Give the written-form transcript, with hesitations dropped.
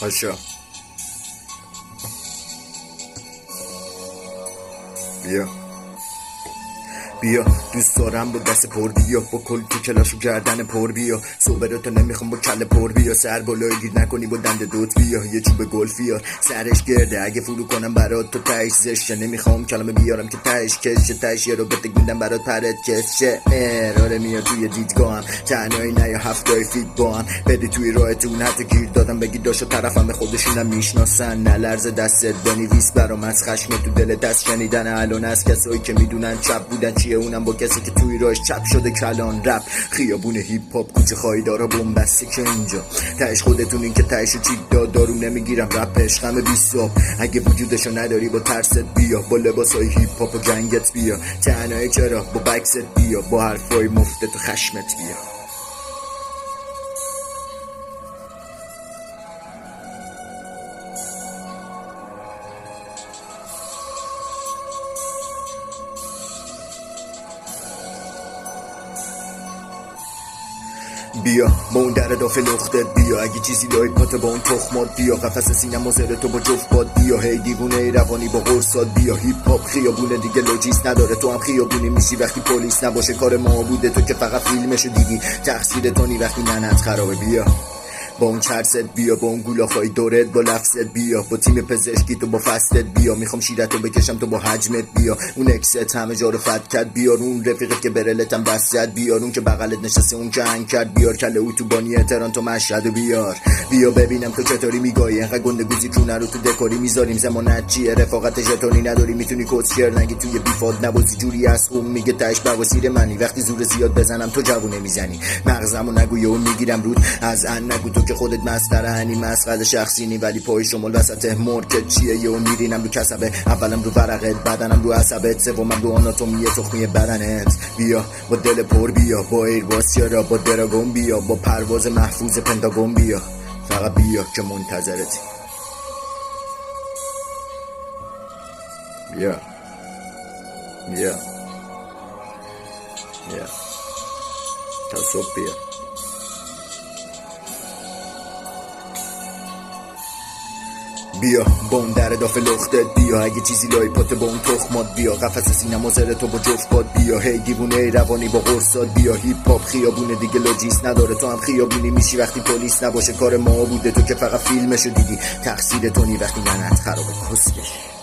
هاشا بیا دوست دارم با دست پر بیا، با کل تو کلاشو گردن پر بیا، صبرتو نمیخوام با کله پر بیا، سر بالای گیر نکنی با دند دوت بیا، یه چوب گلف بیار سرش گرده اگه فرو کنم برات تو تهش زشه، نمیخوام کلمه بیارم که تهش کشه، تهش یه رو بتگیندم برات پرت کشه، اراره میاد توی دیدگاهم تنهایی نه یا هفتای فیت با هم بدی توی راهتون، حتی گیر دادم بگی داشو طرفم به خودشونم میشناسن، نلرز دستت بنویس برام از خشم تو دل دست شنیدن الان از کسایی که میدونن چپ بودن چیه، اونم با کسی که توی راهش چپ شده کلان رپ خیابون هیپ هاپ کوچه خایدارا بنبسته که اینجا تهش خودتون این که تهشو چی دارو نمیگیرم رپ عشقم 20 صبح اگه وجودشو نداری با ترست بیا، با لباسای هیپ هاپ و جنگت بیا، تنهایی چرا با بکست بیا، با حرفای مفتت و خشمت بیا. بیا با اون در داخل لختت بیا، اگه چیزی لای پاته با اون تخمات بیا، قفس سینم و زره تو با جفت باد بیا، هی دیوونه ای روانی با قرصات بیا، هیپ هاپ خیابونه دیگه لوجیس نداره، تو هم خیابونی میشی وقتی پلیس نباشه، کار ما بوده تو که فقط فیلمشو دیدی، تقصیر تونی وقتی ننت خرابه بیا، با اون چرست بیا، با اون گولاخای دورت با لفظت بیا، با تیم پزشکی تو با فستت بیا، میخوام شیرتو بکشم تو با حجمت بیا، اون اکست همه جا رو فت کرد بیار، اون رفیقت که برلتم دست زد بیار، اون که بغلت نشسته اون که هنگ کرد بیار، کله اتوبانی تهران مشهد بیار، بیا ببینم تو چطوری میگایی انقدر گندگوزی کونه رو تو دکوری میذاریم، زمانت چیه رفاقت ژتونی نداری، میتونی کسشر نگی توی بیفاد نبازی، جوری از اون میگه تاش بواسیر منی، وقتی زور زیاد بزنم تو جوونه میزنی، مغزمو نگو یهو میگیرم رود از ان نگو تو که خودت مسخره هنی مسخره شخصی نی، ولی پای شمال وسط مرکت چیه یهو میرینم رو کسبه، اولم رو ورقت بعدنم رو عصبت، سومم رو آناتومی تخمی بدنت، بیا با دل پر بیا، با ایرباس چرا با دراگون بیا، با پرواز محفوظ پنتاگون بیا، فقط بیا که منتظرتی بیا بیا بیا تا صبح بیا. بیا با اون در داخل لختت بیا، اگه چیزی لای پاته با اون تخمات بیا، قفس سینم و زره تو با جفت باد بیا، هی دیوونه ای روانی با قرصات بیا، هیپ هاپ خیابونه دیگه لوجیس نداره، تو هم خیابونی میشی وقتی پلیس نباشه، کار ما بوده تو که فقط فیلمشو دیدی، تقصیر تونی وقتی ننت خرابه کسکش.